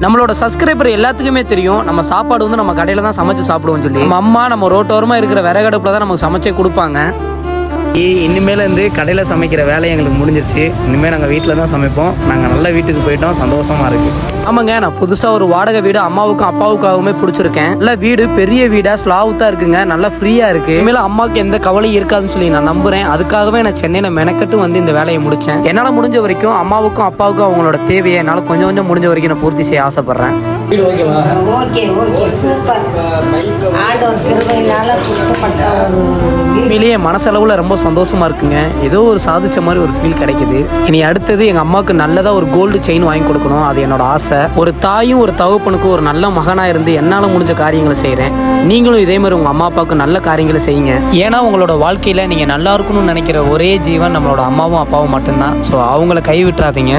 நம்மளோட சப்ஸ்கிரைபர் எல்லாத்துக்குமே தெரியும் நம்ம சாப்பாடு வந்து நம்ம கடையில தான் சமைச்சு சாப்பிடுவோம் சொல்லி. நம்ம அம்மா நம்ம ரோட்டோரமா இருக்கிற விறகடுப்புல தான் நமக்கு சமைச்சே கொடுப்பாங்க. இனிமேலேருந்து கடையில் சமைக்கிற வேலை எங்களுக்கு முடிஞ்சிருச்சு. இனிமேல் நாங்கள் வீட்டில் தான் சமைப்போம். நாங்கள் நல்ல வீட்டுக்கு போயிட்டோம், சந்தோஷமாக இருக்குது. ஆமாங்க, நான் புதுசாக ஒரு வாடகை வீடு அம்மாவுக்கும் அப்பாவுக்காகவுமே பிடிச்சிருக்கேன். நல்ல வீடு, பெரிய வீடாக ஸ்லாவ் தான் இருக்குங்க, நல்லா ஃப்ரீயாக இருக்குது. இனிமேல் அம்மாவுக்கு எந்த கவலையும் இருக்காதுன்னு சொல்லி நான் நம்புகிறேன். அதுக்காகவே நான் சென்னையில் மெனக்கட்டு வந்து இந்த வேலையை முடித்தேன். என்னால் முடிஞ்ச வரைக்கும் அம்மாவுக்கும் அப்பாவுக்கும் அவங்களோட தேவையை என்னால் கொஞ்சம் கொஞ்சம் முடிஞ்ச வரைக்கும் நான் பூர்த்தி செய்ய ஆசைப்பட்றேன். வீடு ஓகேவா? Okay super. உண்மையிலேயே மனசளவில் ரொம்ப சந்தோஷமா இருக்குங்க. ஏதோ ஒரு சாதிச்ச மாதிரி ஒரு ஃபீல் கிடைக்குது. இனி அடுத்தது எங்கள் அம்மாவுக்கு நல்லதாக ஒரு கோல்டு செயின் வாங்கி கொடுக்கணும், அது என்னோட ஆசை. ஒரு தாயும் ஒரு தகப்பனுக்கும் ஒரு நல்ல மகனாக இருந்து என்னால் முடிஞ்ச காரியங்களை செய்கிறேன். நீங்களும் இதே மாதிரி உங்கள் அம்மா அப்பாவுக்கு நல்ல காரியங்களை செய்யுங்க. ஏன்னா உங்களோட வாழ்க்கையில் நீங்கள் நல்லா இருக்கணும்னு நினைக்கிற ஒரே ஜீவன் நம்மளோட அம்மாவும் அப்பாவும் மட்டும்தான். ஸோ அவங்கள கைவிட்டுறாதீங்க.